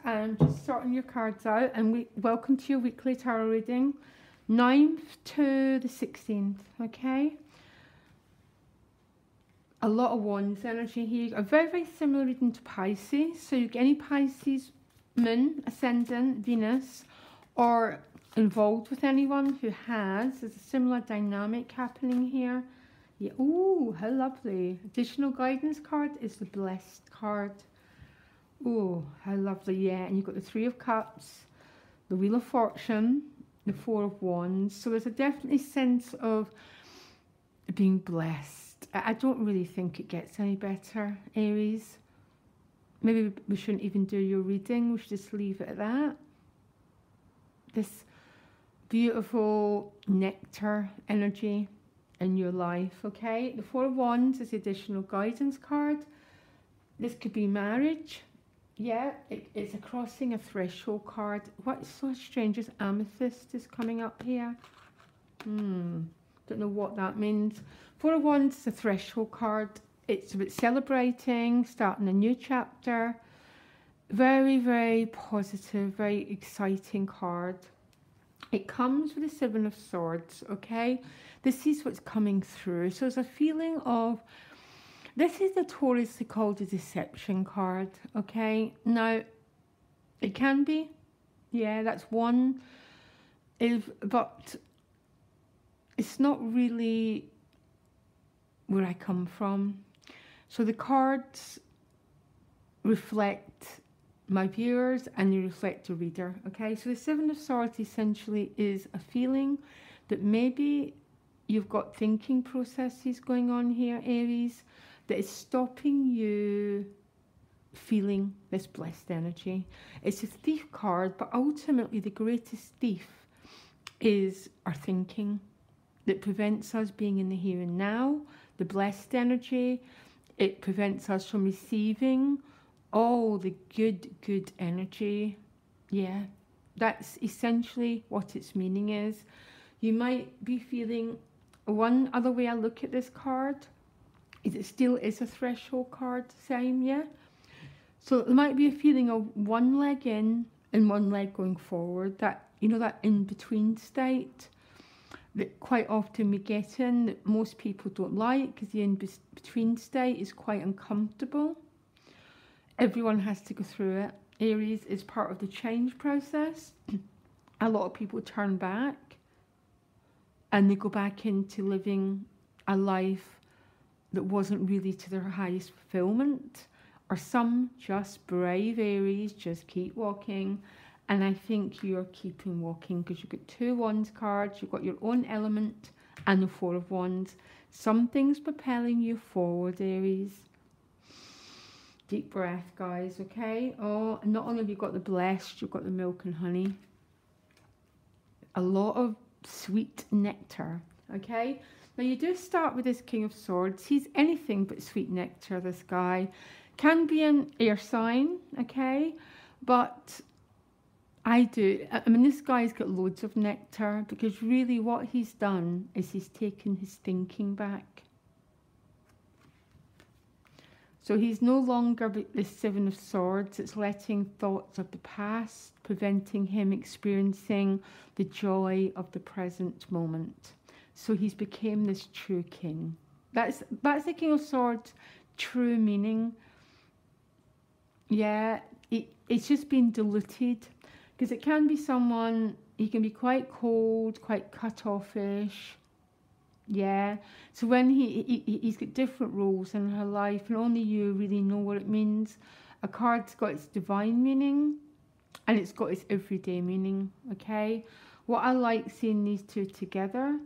I'm just sorting your cards out, and welcome to your weekly tarot reading, 9th to the 16th, okay? A lot of wands energy here. A very, very similar reading to Pisces. So you get any Pisces moon, ascendant, Venus, or involved with anyone who has. There's a similar dynamic happening here. Yeah. Ooh, how lovely. Additional guidance card is the blessed card. Oh, how lovely. Yeah, and you've got the Three of Cups, the Wheel of Fortune, the Four of Wands. So there's a definitely sense of being blessed. I don't really think it gets any better, Aries. Maybe we shouldn't even do your reading. We should just leave it at that. This beautiful nectar energy in your life, okay? The Four of Wands is the additional guidance card. This could be marriage. Yeah, it's a crossing a threshold card. What's so strange is amethyst is coming up here. Don't know what that means. Four of Wands is a threshold card. It's about celebrating, starting a new chapter. Very, very positive, very exciting card. It comes with the Seven of Swords, okay? This is what's coming through. So there's a feeling of, this is notoriously called a deception card, okay? Now, it can be, yeah, that's one, but it's not really where I come from. So the cards reflect my viewers and they reflect the reader, okay? So the Seven of Swords essentially is a feeling that maybe you've got thinking processes going on here, Aries, that is stopping you feeling this blessed energy. It's a thief card, but ultimately the greatest thief is our thinking that prevents us being in the here and now. The blessed energy, it prevents us from receiving all the good energy. Yeah, that's essentially what its meaning is. You might be feeling, one other way I look at this card is it still is a threshold card, same, yeah? So there might be a feeling of one leg in and one leg going forward, that, you know, that in-between state that quite often we get in, that most people don't like, because the in-between state is quite uncomfortable. Everyone has to go through it. Aries is part of the change process. A lot of people turn back and they go back into living a life that wasn't really to their highest fulfillment. Or some just brave Aries, just keep walking. And I think you're keeping walking because you've got two Wands cards, you've got your own element and the Four of Wands. Something's propelling you forward, Aries. Deep breath, guys, okay? Oh, not only have you got the blessed, you've got the milk and honey. A lot of sweet nectar, okay? Now you do start with this King of Swords. He's anything but sweet nectar, this guy. Can be an air sign, okay? But I mean, this guy's got loads of nectar because really what he's done is he's taken his thinking back. So he's no longer the Seven of Swords. It's letting thoughts of the past, preventing him experiencing the joy of the present moment. So he's became this true king. That's the King of Swords' true meaning. Yeah, it's just been diluted. Because it can be someone, he can be quite cold, quite cut-off-ish. Yeah. So when he's got different roles in her life, and only you really know what it means. A card's got its divine meaning, and it's got its everyday meaning, okay? What I like seeing these two together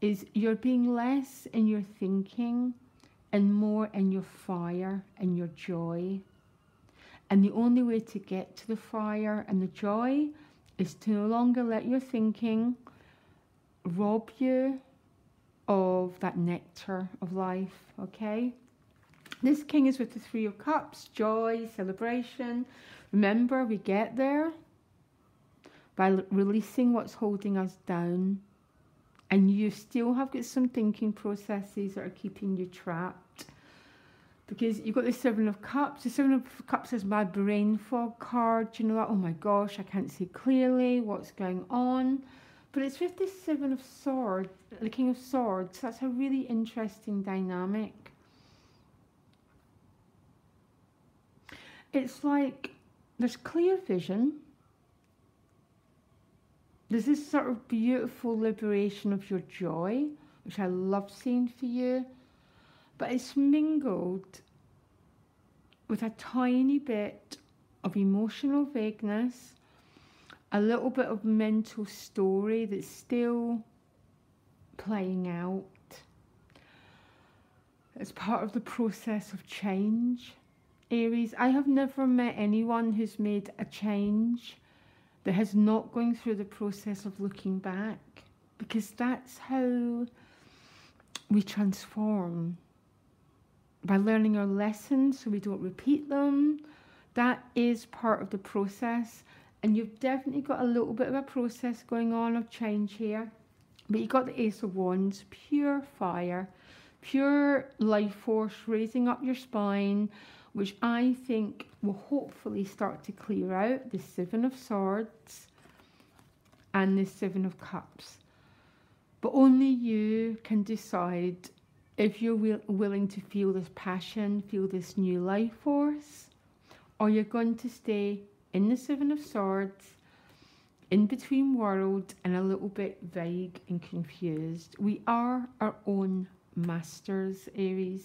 is you're being less in your thinking and more in your fire and your joy. And the only way to get to the fire and the joy is to no longer let your thinking rob you of that nectar of life, okay? This king is with the Three of Cups, joy, celebration. Remember, we get there by releasing what's holding us down. And you still have got some thinking processes that are keeping you trapped. Because you've got the Seven of Cups. The Seven of Cups is my brain fog card. You know that? Oh my gosh, I can't see clearly what's going on. But it's with the Seven of Swords, the King of Swords. That's a really interesting dynamic. It's like there's clear vision. There's this sort of beautiful liberation of your joy, which I love seeing for you. But it's mingled with a tiny bit of emotional vagueness, a little bit of mental story that's still playing out. It's part of the process of change. Aries, I have never met anyone who's made a change that has not gone through the process of looking back, because that's how we transform, by learning our lessons so we don't repeat them. That is part of the process, and you've definitely got a little bit of a process going on of change here. But you've got the Ace of Wands, pure fire, pure life force raising up your spine, which I think will hopefully start to clear out the Seven of Swords and the Seven of Cups. But only you can decide if you're willing to feel this passion, feel this new life force, or you're going to stay in the Seven of Swords, in between worlds, and a little bit vague and confused. We are our own masters, Aries.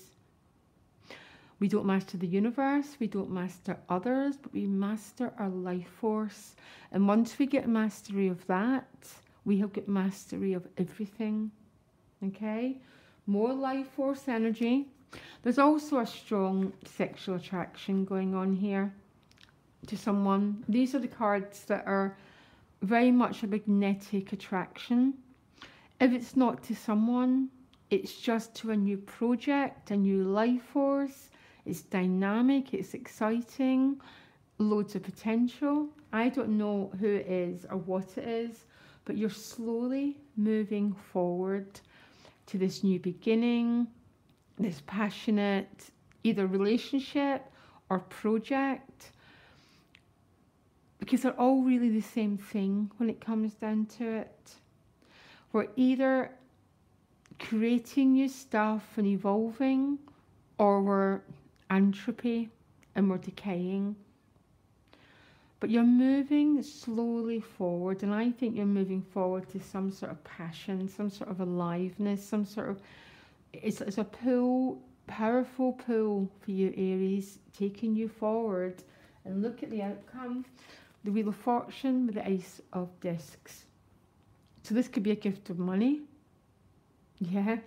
We don't master the universe, we don't master others, but we master our life force. And once we get mastery of that, we have got mastery of everything. Okay? More life force energy. There's also a strong sexual attraction going on here to someone. These are the cards that are very much a magnetic attraction. If it's not to someone, it's just to a new project, a new life force. It's dynamic, it's exciting, loads of potential. I don't know who it is or what it is, but you're slowly moving forward to this new beginning, this passionate either relationship or project, because they're all really the same thing when it comes down to it. We're either creating new stuff and evolving, or we're entropy and we're decaying. But you're moving slowly forward, and I think you're moving forward to some sort of passion, some sort of aliveness, some sort of, it's a pull, powerful pull for you, Aries, taking you forward. And look at the outcome, the Wheel of Fortune with the Ace of Discs. So this could be a gift of money, yeah,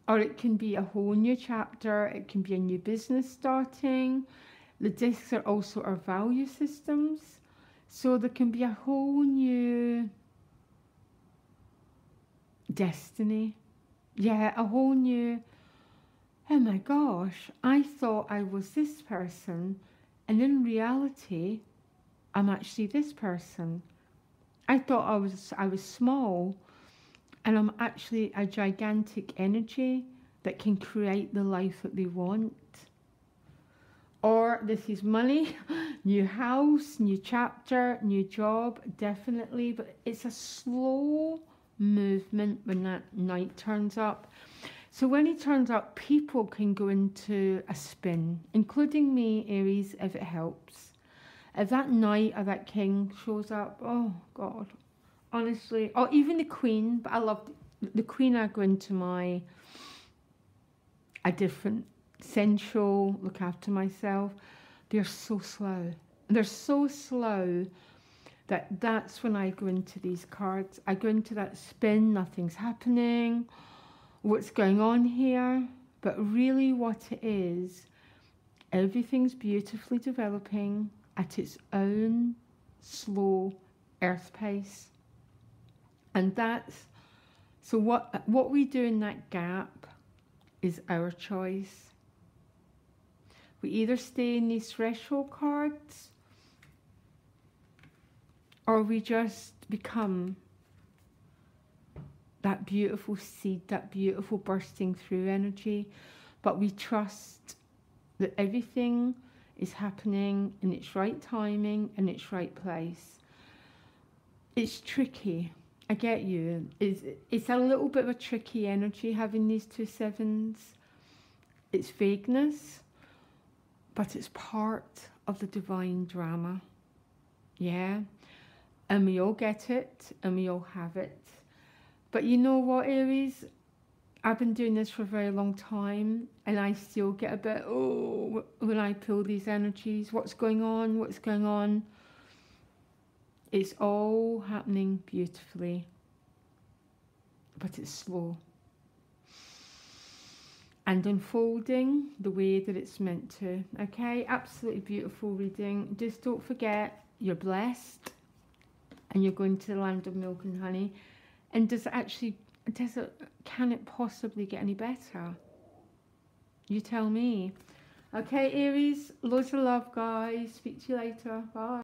or it can be a whole new chapter, it can be a new business starting. The discs are also our value systems, so there can be a whole new destiny. Yeah, a whole new, oh my gosh, I thought I was this person, and in reality, I'm actually this person. I thought I was small, and I'm actually a gigantic energy that can create the life that they want. Or this is money, new house, new chapter, new job, definitely. But it's a slow movement when that knight turns up. So when he turns up, people can go into a spin, including me, Aries, if it helps. If that knight or that king shows up, oh God, honestly, or even the queen, but I love the queen. I go into a different sensual, look after myself. They're so slow. They're so slow that that's when I go into these cards. I go into that spin, nothing's happening, what's going on here? But really what it is, everything's beautifully developing at its own slow earth pace. And that's, so what we do in that gap is our choice. We either stay in these threshold cards, or we just become that beautiful seed, that beautiful bursting through energy. But we trust that everything is happening in its right timing and its right place. It's tricky. I get you. It's a little bit of a tricky energy having these two sevens. It's vagueness, but it's part of the divine drama. Yeah. And we all get it and we all have it. But you know what, Aries? I've been doing this for a very long time and I still get a bit, oh, when I pull these energies. What's going on? What's going on? It's all happening beautifully, but it's slow and unfolding the way that it's meant to. Okay, absolutely beautiful reading. Just don't forget, you're blessed and you're going to the land of milk and honey. And can it possibly get any better? You tell me. Okay, Aries, loads of love, guys. Speak to you later. Bye.